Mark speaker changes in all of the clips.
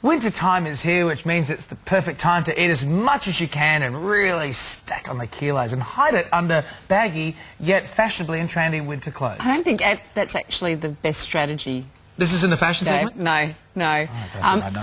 Speaker 1: Winter time is here, which means it's the perfect time to eat as much as you can and really stack on the kilos and hide it under baggy yet fashionably and trendy winter clothes.
Speaker 2: I don't think that's actually the best strategy.
Speaker 1: This isn't a fashion
Speaker 2: Dave.
Speaker 1: segment?
Speaker 2: No, no.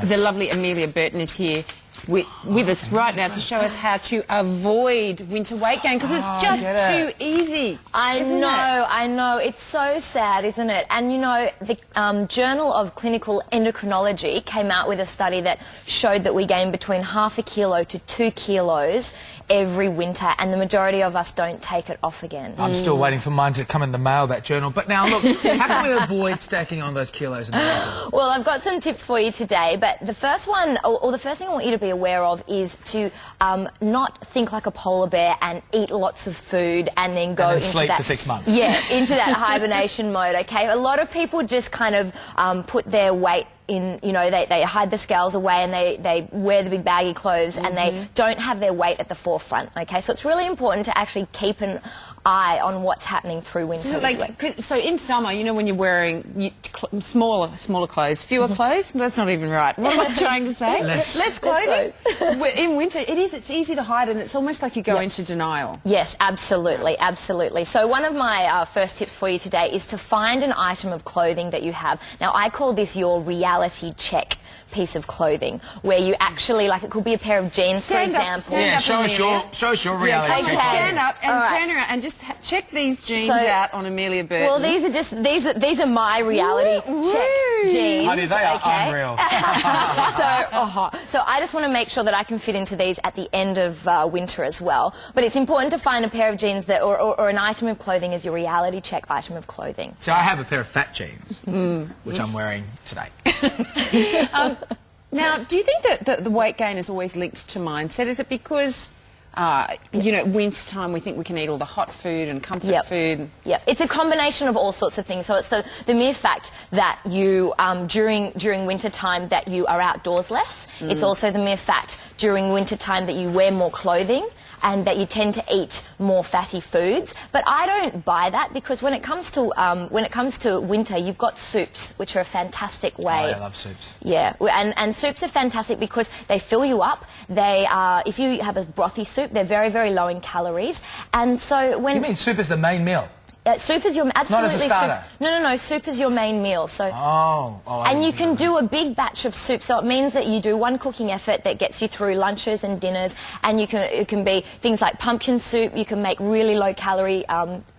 Speaker 2: The lovely Amelia Burton is here with us right now to show us how to avoid winter weight gain, because it's just too easy.
Speaker 3: I know. It's so sad, isn't it? And you know, the Journal of Clinical Endocrinology came out with a study that showed that we gain between 1/2 kilo to 2 kilos every winter, and the majority of us don't take it off again.
Speaker 1: I'm still waiting for mine to come in the mail, that journal. But now, look, how can we avoid stacking on those kilos?
Speaker 3: Well, I've got some tips for you today, but the first one, or the first thing I want you to be aware of, is to not think like a polar bear and eat lots of food and then go into
Speaker 1: sleep
Speaker 3: that,
Speaker 1: for 6 months.
Speaker 3: Yeah, into that hibernation mode, okay? A lot of people just kind of put their weight in, you know, they hide the scales away and they wear the big baggy clothes and they don't have their weight at the forefront, okay? So it's really important to actually keep an eye on what's happening through winter.
Speaker 2: So in summer, you know, when you're wearing smaller clothes, fewer clothes? That's not even right. What am I trying to say? Less clothing. In winter, it's easy to hide, and it's almost like you go into denial.
Speaker 3: Yes, absolutely, absolutely. So one of my first tips for you today is to find an item of clothing that you have. Now, I call this your reality check piece of clothing, where you actually, like, it could be a pair of jeans, for example.
Speaker 1: Show us your reality check.
Speaker 2: Stand up and turn around and just check these jeans out on Amelia Burton.
Speaker 3: Well, these are my reality check jeans.
Speaker 1: Honey, they are unreal.
Speaker 3: So I just want to make sure that I can fit into these at the end of winter as well. But it's important to find a pair of jeans that, or an item of clothing as your reality check item of clothing.
Speaker 1: So I have a pair of fat jeans, which I'm wearing today.
Speaker 2: Now, do you think that the weight gain is always linked to mindset? Is it because, you know, winter time we think we can eat all the hot food and comfort food? Yep.
Speaker 3: It's a combination of all sorts of things. So it's the mere fact that you, during winter time, that you are outdoors less. It's also the mere fact during winter time that you wear more clothing and that you tend to eat more fatty foods. But I don't buy that, because when it comes to winter, you've got soups, which are a fantastic way.
Speaker 1: Oh, I love soups.
Speaker 3: Yeah, and soups are fantastic because they fill you up. They are, if you have a brothy soup, they're very, very low in calories. And so when...
Speaker 1: You mean soup is the main meal?
Speaker 3: Soup is your absolutely.
Speaker 1: Not as a starter.
Speaker 3: No. Soup is your main meal. So. And you can do a big batch of soup. So it means that you do one cooking effort that gets you through lunches and dinners. And it can be things like pumpkin soup. You can make really low calorie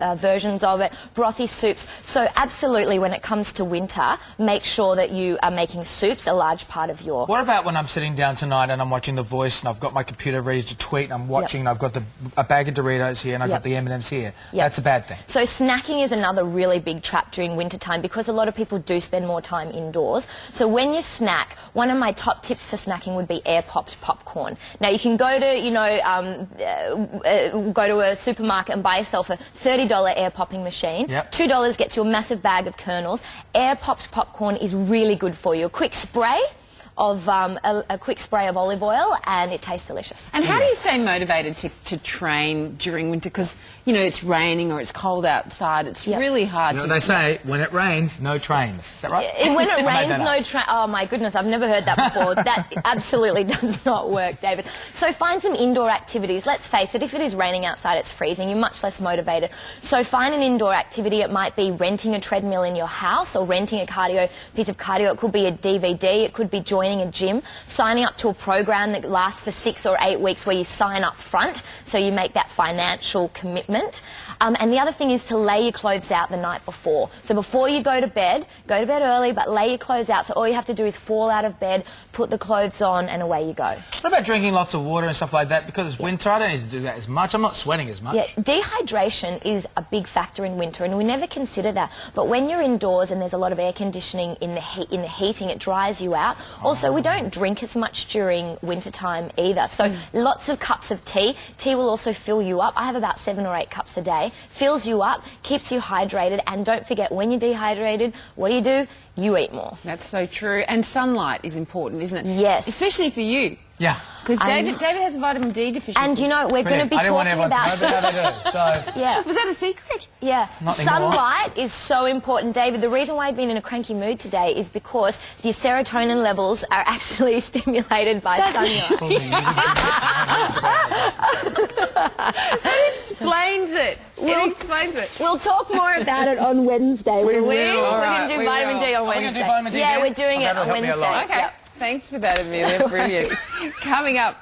Speaker 3: versions of it. Brothy soups. So absolutely, when it comes to winter, make sure that you are making soups a large part of your.
Speaker 1: What about when I'm sitting down tonight and I'm watching The Voice and I've got my computer ready to tweet and I'm watching and I've got a bag of Doritos here and I've got the M&Ms here? That's a bad thing.
Speaker 3: So snacking is another really big trap during winter time, because a lot of people do spend more time indoors. So when you snack, one of my top tips for snacking would be air-popped popcorn. Now, you can go to, you know, go to a supermarket and buy yourself a $30 air-popping machine. $2 gets you a massive bag of kernels. Air-popped popcorn is really good for you. A quick spray of olive oil, and it tastes delicious.
Speaker 2: And how do you stay motivated to train during winter? Because, you know, it's raining or it's cold outside. It's really hard to...
Speaker 1: They say, when it rains, no trains. Is that right?
Speaker 3: When it rains, no train... Oh, my goodness, I've never heard that before. That absolutely does not work, David. So find some indoor activities. Let's face it, if it is raining outside, it's freezing. You're much less motivated. So find an indoor activity. It might be renting a treadmill in your house or renting a piece of cardio. It could be a DVD. It could be joining a gym, signing up to a program that lasts for 6 or 8 weeks, where you sign up front, so you make that financial commitment. And the other thing is to lay your clothes out the night before. So before you go to bed early, but lay your clothes out. So all you have to do is fall out of bed, put the clothes on, and away you go.
Speaker 1: What about drinking lots of water and stuff like that? Because it's winter, I don't need to do that as much. I'm not sweating as much.
Speaker 3: Yeah, dehydration is a big factor in winter, and we never consider that. But when you're indoors and there's a lot of air conditioning in the heating, it dries you out. Also, we don't drink as much during winter time either. So lots of cups of tea. Tea will also fill you up. I have about 7 or 8 cups a day. Fills you up, keeps you hydrated, and don't forget, when you're dehydrated, what do? you eat more.
Speaker 2: That's so true. And sunlight is important, isn't it?
Speaker 3: Yes.
Speaker 2: Especially for you.
Speaker 1: Yeah.
Speaker 2: Because David has a vitamin D deficiency.
Speaker 3: And you know, we're going to be
Speaker 1: I didn't want
Speaker 3: talking
Speaker 1: everyone
Speaker 3: about
Speaker 1: to know, but now they do. So.
Speaker 3: Yeah.
Speaker 2: Was that a secret?
Speaker 3: Yeah.
Speaker 1: Not anymore.
Speaker 3: Sunlight is so important, David. The reason why I've been in a cranky mood today is because your serotonin levels are actually stimulated by sunlight.
Speaker 2: That explains it. It explains it.
Speaker 3: We'll talk more about it on Wednesday.
Speaker 2: We will.
Speaker 3: We're going to do
Speaker 2: We
Speaker 3: vitamin
Speaker 2: will.
Speaker 3: D on
Speaker 1: Are we gonna
Speaker 3: Wednesday.
Speaker 1: do vitamin D
Speaker 3: yeah,
Speaker 1: then?
Speaker 3: we're doing it
Speaker 1: that'll
Speaker 3: on
Speaker 1: help me a
Speaker 3: Wednesday.
Speaker 1: lot.
Speaker 2: Okay.
Speaker 3: Yep.
Speaker 2: Thanks for that, Amelia. Brilliant. Coming up,